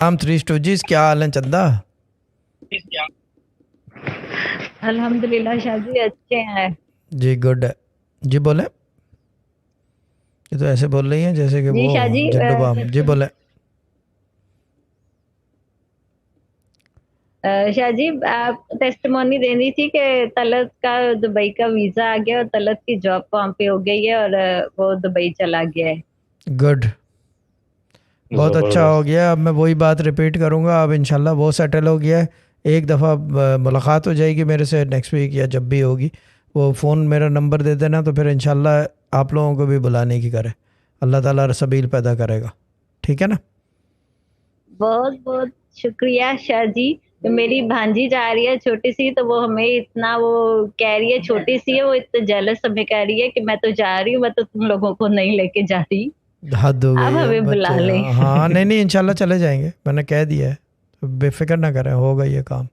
हम थ्री स्टूजीज, क्या हाल है चंदा? अल्हम्दुलिल्लाह शाजी अच्छे हैं। जी गुड है। जी बोले। ये तो ऐसे बोल रही हैं जैसे कि जी वो शाजी जड्डू बाम। जी बोले। शाजी आप टेस्टिमोनी देनी थी कि तलत का दुबई का वीजा आ गया और तलत की जॉब वहाँ पे हो गई है और वो दुबई चला गया है। गुड। बहुत अच्छा हो जबरदस्त। गया। अब मैं वही बात रिपीट करूँगा। अब इंशाल्लाह वो सेटल हो गया है। एक दफ़ा मुलाकात हो जाएगी मेरे से नेक्स्ट वीक या जब भी होगी। वो फ़ोन मेरा नंबर दे देना, तो फिर इंशाल्लाह आप लोगों को भी बुलाने की करे। अल्लाह ताला सबील पैदा करेगा। ठीक है ना? बहुत बहुत शुक्रिया शाजी। तो मेरी भांजी जा रही है छोटी सी, तो वो हमें इतना वो कह रही है, छोटी सी है वो, इतना जेलस हमें कह रही है कि मैं तो जा रही हूँ, मैं तो तुम लोगों को नहीं लेके जा रही। हद हो आप गई है हमें बुला बच्चे। लें। हाँ नहीं नहीं, इंशाल्लाह चले जाएंगे, मैंने कह दिया है। तो बेफिक्र ना करें, होगा ये काम।